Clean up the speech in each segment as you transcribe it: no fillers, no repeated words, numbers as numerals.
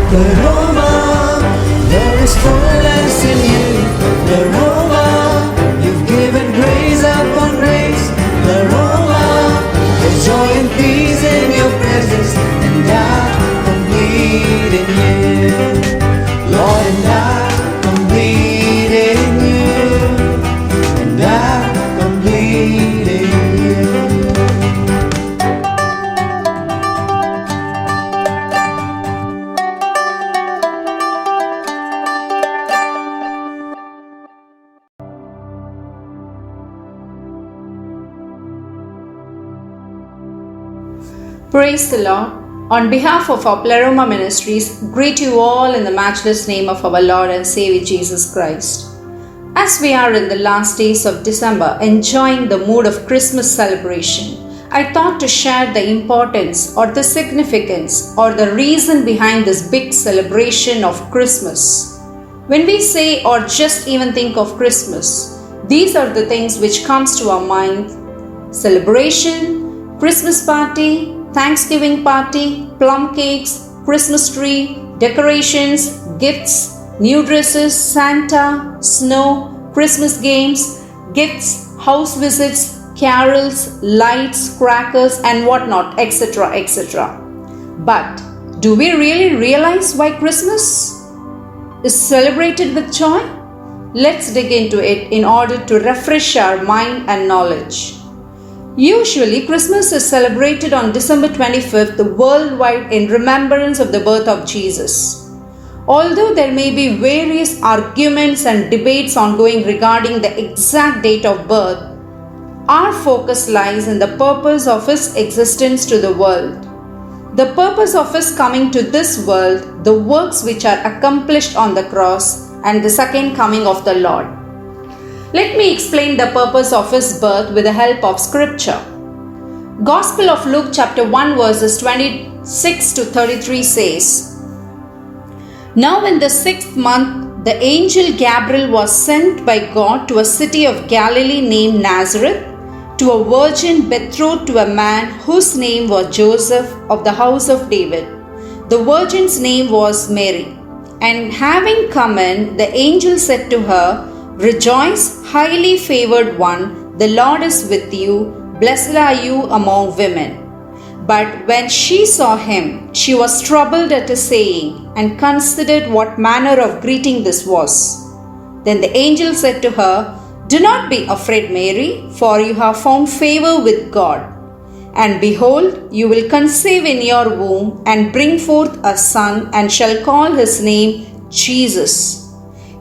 The Roma, there is fullness in you. The Roma, you've given grace upon grace. The Roma, there's joy and peace in your presence, and I'm complete in you. Lord, and I'm complete in you, and I'm complete in you. Praise the Lord. On behalf of our Pleroma Ministries, greet you all in the matchless name of our Lord and Savior Jesus Christ. As we are in the last days of December enjoying the mood of Christmas celebration, I thought to share the importance or the significance or the reason behind this big celebration of Christmas. When we say or just even think of Christmas, these are the things which comes to our mind: celebration, Christmas party, Thanksgiving party, plum cakes, Christmas tree, decorations, gifts, new dresses, Santa, snow, Christmas games, gifts, house visits, carols, lights, crackers, and whatnot, etc., etc. But do we really realize why Christmas is celebrated with joy? Let's dig into it in order to refresh our mind and knowledge. Usually, Christmas is celebrated on December 25th worldwide in remembrance of the birth of Jesus. Although there may be various arguments and debates ongoing regarding the exact date of birth, our focus lies in the purpose of His existence to the world. The purpose of His coming to this world, the works which are accomplished on the cross, and the second coming of the Lord. Let me explain the purpose of His birth with the help of Scripture. Gospel of Luke chapter 1 verses 26 to 33 says, Now in the 6th month, the angel Gabriel was sent by God to a city of Galilee named Nazareth, to a virgin betrothed to a man whose name was Joseph of the house of David. The virgin's name was Mary. And having come in, the angel said to her, Rejoice, highly favored one, the Lord is with you, blessed are you among women. But when she saw him, she was troubled at his saying, and considered what manner of greeting this was. Then the angel said to her, Do not be afraid, Mary, for you have found favor with God. And behold, you will conceive in your womb, and bring forth a son, and shall call his name Jesus.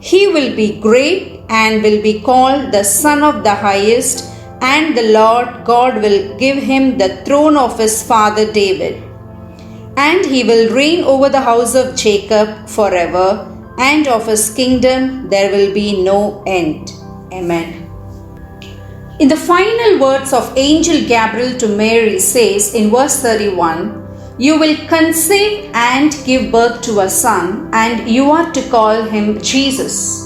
He will be great, and will be called the Son of the Highest, and the Lord God will give him the throne of his father David. And he will reign over the house of Jacob forever, and of his kingdom there will be no end. Amen. In the final words of Angel Gabriel to Mary says in verse 31, You will conceive and give birth to a son, and you are to call him Jesus.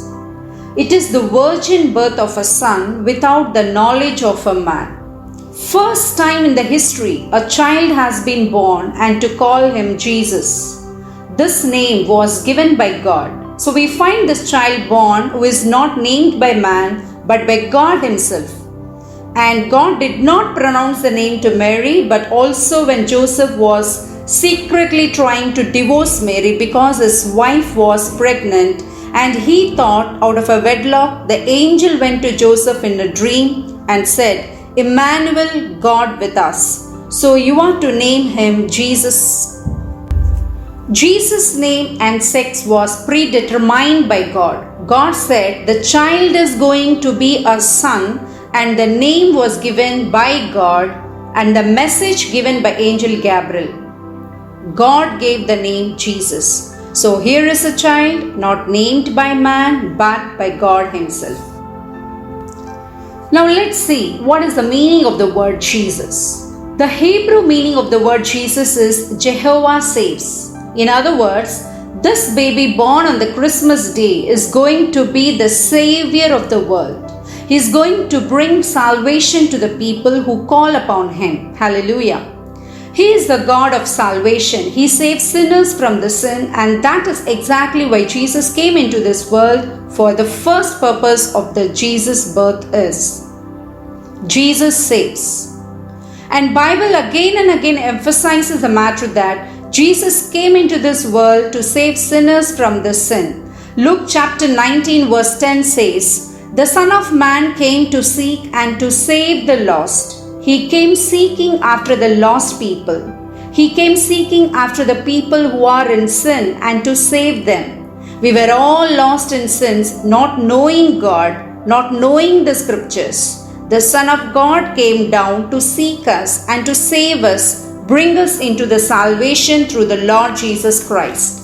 It is the virgin birth of a son without the knowledge of a man. First time in the history, a child has been born, and to call him Jesus. This name was given by God. So we find this child born who is not named by man but by God Himself. And God did not pronounce the name to Mary, but also when Joseph was secretly trying to divorce Mary because his wife was pregnant, and he thought out of a wedlock, the angel went to Joseph in a dream and said, Emmanuel, God with us. So you are to name him Jesus. Jesus' name and sex was predetermined by God. God said the child is going to be a son, and the name was given by God, and the message given by Angel Gabriel. God gave the name Jesus. So here is a child not named by man but by God Himself. Now let's see what is the meaning of the word Jesus. The Hebrew meaning of the word Jesus is Jehovah saves. In other words, this baby born on the Christmas day is going to be the Savior of the world. He is going to bring salvation to the people who call upon Him. Hallelujah. He is the God of salvation. He saves sinners from the sin, and that is exactly why Jesus came into this world. For the first purpose of the Jesus birth is Jesus saves. And Bible again and again emphasizes the matter that Jesus came into this world to save sinners from the sin. Luke chapter 19 verse 10 says, "The Son of Man came to seek and to save the lost." He came seeking after the lost people. He came seeking after the people who are in sin and to save them. We were all lost in sins, not knowing God, not knowing the scriptures. The Son of God came down to seek us and to save us, bring us into the salvation through the Lord Jesus Christ.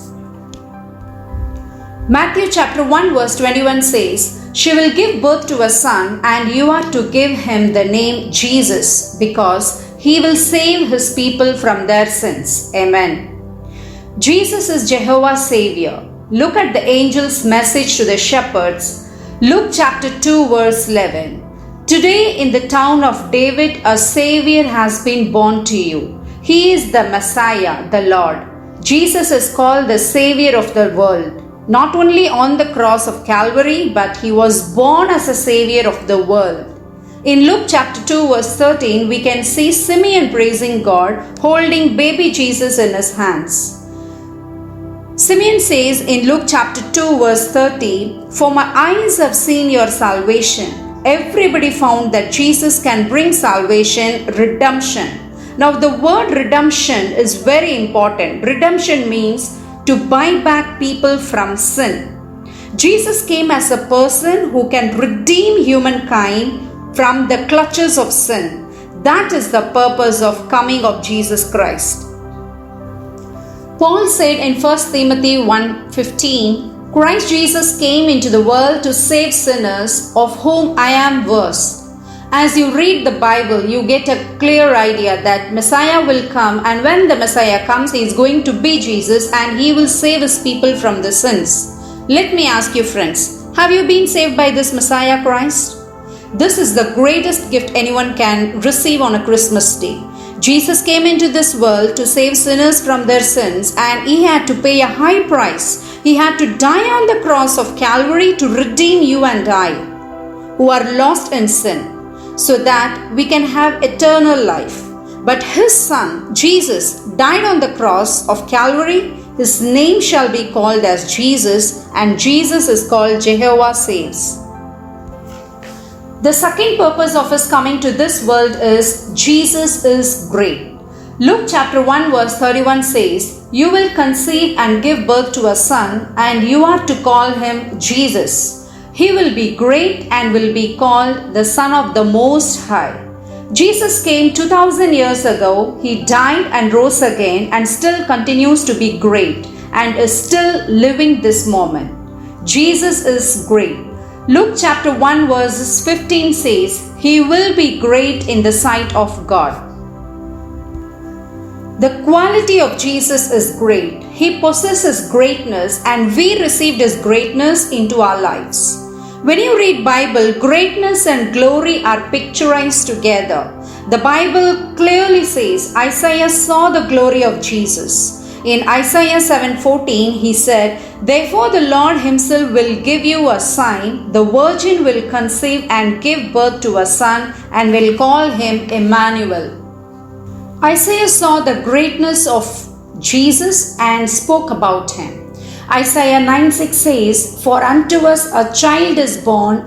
Matthew chapter 1 verse 21 says, "She will give birth to a son, and you are to give him the name Jesus, because he will save his people from their sins." Amen. Jesus is Jehovah's Savior. Look at the angel's message to the shepherds. Luke chapter 2 verse 11. "Today in the town of David a Savior has been born to you. He is the Messiah, the Lord." Jesus is called the Savior of the world. Not only on the cross of Calvary, but he was born as a Savior of the world. In Luke chapter 2 verse 13, we can see Simeon praising God, holding baby Jesus in his hands. Simeon says in Luke chapter 2 verse 30, "For my eyes have seen your salvation." Everybody found that Jesus can bring salvation, redemption. Now the word redemption is very important. Redemption means to buy back people from sin. Jesus came as a person who can redeem humankind from the clutches of sin. That is the purpose of coming of Jesus Christ. Paul said in 1 Timothy 1:15, "Christ Jesus came into the world to save sinners, of whom I am worst." As you read the Bible, you get a clear idea that Messiah will come, and when the Messiah comes, he is going to be Jesus and he will save his people from the sins. Let me ask you, friends, have you been saved by this Messiah Christ? This is the greatest gift anyone can receive on a Christmas day. Jesus came into this world to save sinners from their sins, and he had to pay a high price. He had to die on the cross of Calvary to redeem you and I, who are lost in sin, so that we can have eternal life. But his son, Jesus, died on the cross of Calvary. His name shall be called as Jesus, and Jesus is called Jehovah Saves. The second purpose of his coming to this world is Jesus is great. Luke chapter 1 verse 31 says, "You will conceive and give birth to a son, and you are to call him Jesus. He will be great and will be called the Son of the Most High." Jesus came 2000 years ago. He died and rose again and still continues to be great and is still living this moment. Jesus is great. Luke chapter 1 verses 15 says, "He will be great in the sight of God." The quality of Jesus is great. He possesses greatness, and we received his greatness into our lives. When you read Bible, greatness and glory are picturized together. The Bible clearly says Isaiah saw the glory of Jesus. In Isaiah 7:14, he said, "Therefore the Lord himself will give you a sign. The virgin will conceive and give birth to a son, and will call him Emmanuel." Isaiah saw the greatness of Jesus and spoke about him. Isaiah 9:6 says, "For unto us a child is born,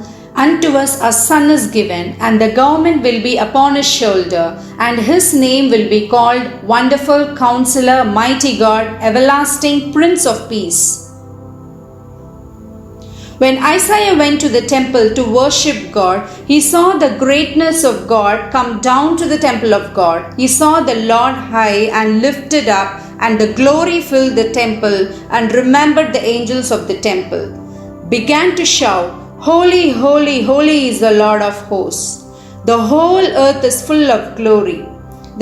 unto us a son is given, and the government will be upon his shoulder, and his name will be called Wonderful Counselor, Mighty God, Everlasting Prince of Peace." When Isaiah went to the temple to worship God, he saw the greatness of God come down to the temple of God. He saw the Lord high and lifted up, and the glory filled the temple, and remembered the angels of the temple, began to shout, "Holy, holy, holy is the Lord of hosts. The whole earth is full of glory."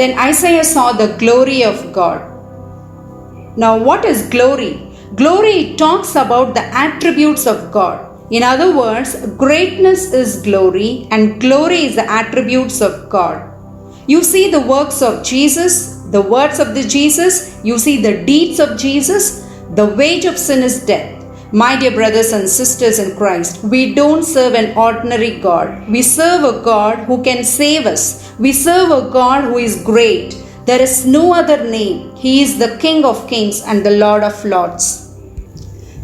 Then Isaiah saw the glory of God. Now, what is glory? Glory talks about the attributes of God. In other words, greatness is glory, and glory is the attributes of God. You see the works of Jesus, the words of the Jesus, you see the deeds of Jesus. The wage of sin is death. My dear brothers and sisters in Christ, we don't serve an ordinary God. We serve a God who can save us. We serve a God who is great. There is no other name. He is the King of kings and the Lord of lords.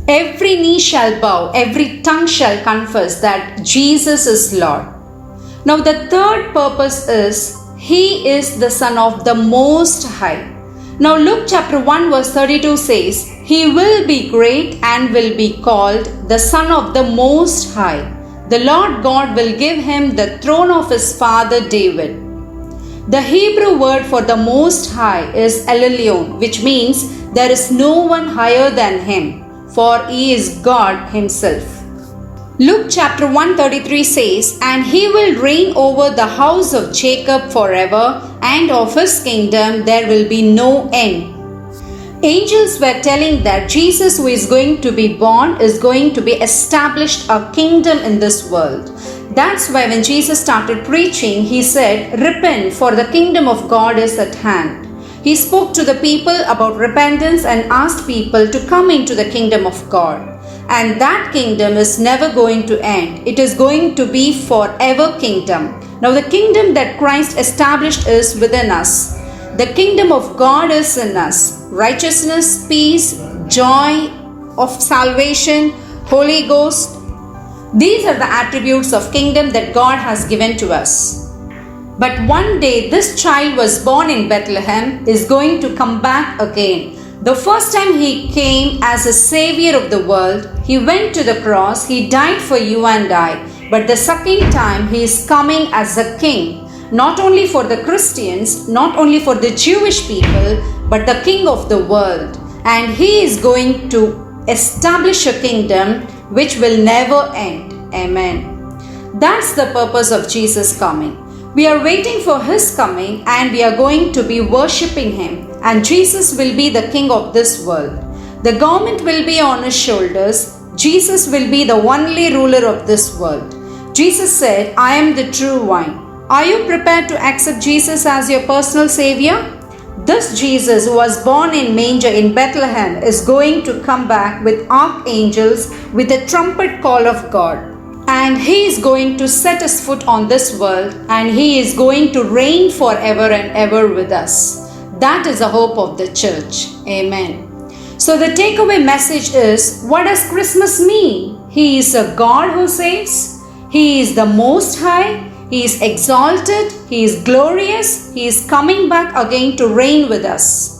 Every knee shall bow, every tongue shall confess that Jesus is Lord. Now the third purpose is, He is the Son of the Most High. Now Luke chapter 1 verse 32 says, He will be great and will be called the Son of the Most High. The Lord God will give him the throne of his father David. The Hebrew word for the Most High is Elyon, which means there is no one higher than him, for he is God himself. Luke chapter 133 says, And he will reign over the house of Jacob forever, and of his kingdom there will be no end. Angels were telling that Jesus, who is going to be born, is going to be established a kingdom in this world. That's why when Jesus started preaching, he said, Repent, for the kingdom of God is at hand. He spoke to the people about repentance and asked people to come into the kingdom of God. And that kingdom is never going to end. It is going to be forever kingdom. Now the kingdom that Christ established is within us. The kingdom of God is in us. Righteousness, peace, joy of salvation, Holy Ghost. These are the attributes of kingdom that God has given to us. But one day this child was born in Bethlehem is going to come back again. The first time he came as a savior of the world, he went to the cross, he died for you and I. But the second time he is coming as a king, not only for the Christians, not only for the Jewish people, but the king of the world. And he is going to establish a kingdom which will never end. Amen. That's the purpose of Jesus coming. We are waiting for his coming and we are going to be worshipping him. And Jesus will be the king of this world. The government will be on his shoulders. Jesus will be the only ruler of this world. Jesus said, I am the true vine. Are you prepared to accept Jesus as your personal savior? This Jesus who was born in manger in Bethlehem is going to come back with archangels with a trumpet call of God. And he is going to set his foot on this world and he is going to reign forever and ever with us. That is the hope of the church. Amen. So the takeaway message is, what does Christmas mean? He is a God who saves. He is the Most High. He is exalted. He is glorious. He is coming back again to reign with us.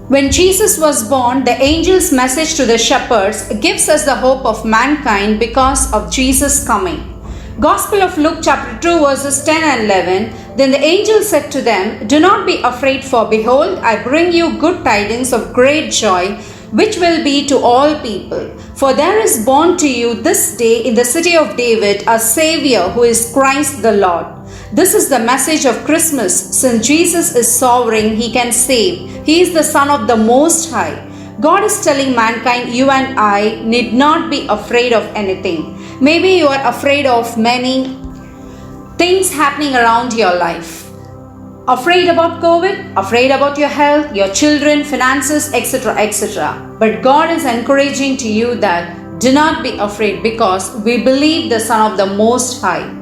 When Jesus was born, the angel's message to the shepherds gives us the hope of mankind because of Jesus coming. Gospel of Luke chapter 2 verses 10 and 11. Then the angel said to them, Do not be afraid, for behold, I bring you good tidings of great joy, which will be to all people. For there is born to you this day in the city of David a Savior, who is Christ the Lord. This is the message of Christmas. Since Jesus is sovereign, he can save. He is the Son of the Most High. God is telling mankind, you and I need not be afraid of anything. Maybe you are afraid of many things happening around your life. Afraid about COVID, afraid about your health, your children, finances, etc., etc. But God is encouraging to you that do not be afraid, because we believe the Son of the Most High.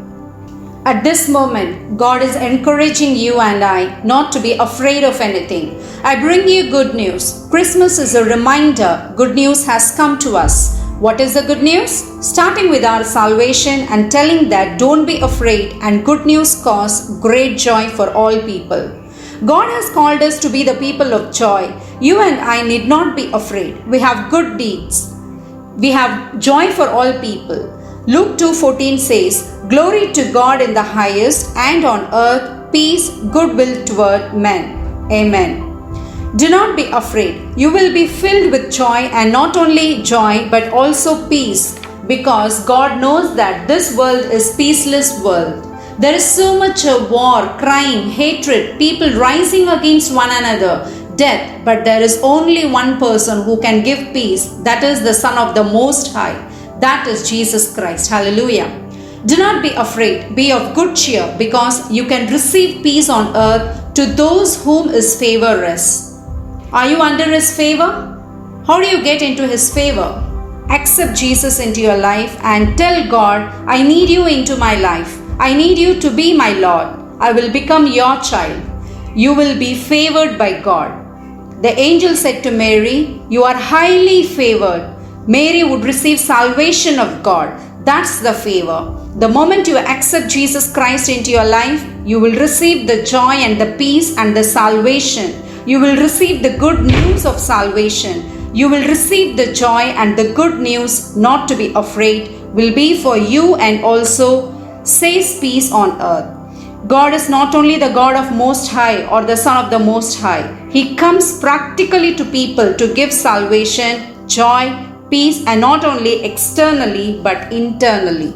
At this moment, God is encouraging you and I not to be afraid of anything. I bring you good news. Christmas is a reminder. Good news has come to us. What is the good news? Starting with our salvation and telling that don't be afraid, and good news cause great joy for all people. God has called us to be the people of joy. You and I need not be afraid. We have good deeds. We have joy for all people. Luke 2:14 says, Glory to God in the highest, and on earth peace, goodwill toward men. Amen. Do not be afraid. You will be filled with joy, and not only joy but also peace, because God knows that this world is peaceless world. There is so much war, crime, hatred, people rising against one another, death, but there is only one person who can give peace. That is the Son of the Most High. That is Jesus Christ. Hallelujah. Do not be afraid. Be of good cheer, because you can receive peace on earth, to those whom his favor rests. Are you under his favor? How do you get into his favor? Accept Jesus into your life and tell God, I need you into my life. I need you to be my Lord. I will become your child. You will be favored by God. The angel said to Mary, you are highly favored. Mary would receive salvation of God. That's the favor. The moment you accept Jesus Christ into your life, you will receive the joy and the peace and the salvation. You will receive the good news of salvation. You will receive the joy and the good news, not to be afraid, will be for you and also says peace on earth. God is not only the God of Most High or the Son of the Most High. He comes practically to people to give salvation, joy, peace, and not only externally but internally.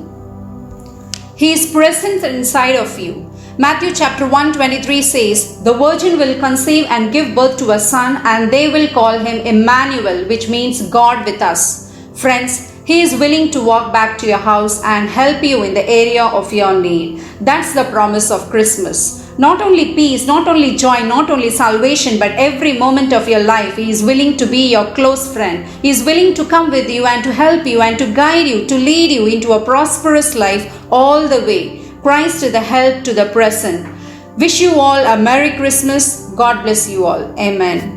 He is present inside of you. Matthew chapter 1:23 says, the virgin will conceive and give birth to a son, and they will call him Emmanuel, which means God with us. Friends, he is willing to walk back to your house and help you in the area of your need. That's the promise of Christmas. Not only peace, not only joy, not only salvation, but every moment of your life, he is willing to be your close friend. He is willing to come with you and to help you and to guide you, to lead you into a prosperous life all the way. Christ is the help to the present. Wish you all a Merry Christmas. God bless you all. Amen.